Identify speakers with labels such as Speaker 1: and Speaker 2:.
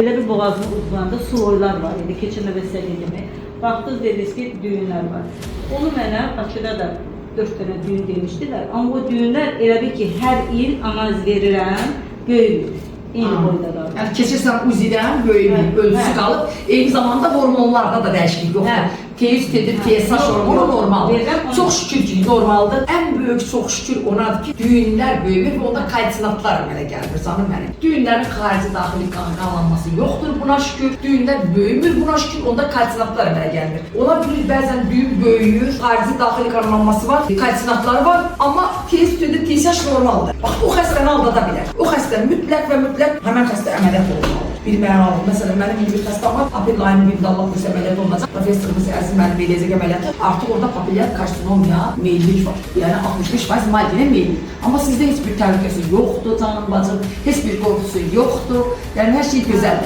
Speaker 1: Elə bir boğazın uzmanında suloylar var idi, keçirmə və səlilimi. Baxdınız, dediniz ki, düyünlər var. Onu mənə Bakıda da 4 dənə düyün demişdilər. Amma o düyünlər elə bir ki, hər il analiz verirəm, böyüyür. Eyni boyda da.
Speaker 2: Yəni keçirsən uzidən böyüyür, ölçüsü qalıb. Eyni zamanda hormonlarda da dəyişiklik yoxdur. Teyit edir, TSH hormonu normaldır. Çox şükür ki, normaldır. Ən böyük çox şükür onadır ki, düyünlər böyümür və onda kalsinatlar əmələ gəlmir, canım mənim. Düyünlərin xarici daxili qanlanması yoxdur, buna şükür. Düyünlər böyümür, buna şükür, onda kalsinatlar əmələ gəlmir. Ola bilir, bəzən düyün böyüyür, xarici daxili qanlanması var, kalsinatları var, amma teyit edir, TSH normaldır. Bax, o xəstəni aldada bilər. O xəstə mütləq və mütləq həmən xəstə əməliyyat olmalıdır. Bir mənə alın. Məsələn, mənim bir xəstəm var, papil ayının birində Allah qısa əməliyyat olunacaq. Professorumuz Əziz mənim eləcək əməliyyatı. Artıq orada papillər karsinomya, meyillik var. Yəni 65% maddiyə meyillik. Amma sizdə heç bir təhlükəsi yoxdur canım bacım, heç bir qorxusu yoxdur. Yəni hər şey gözəldir.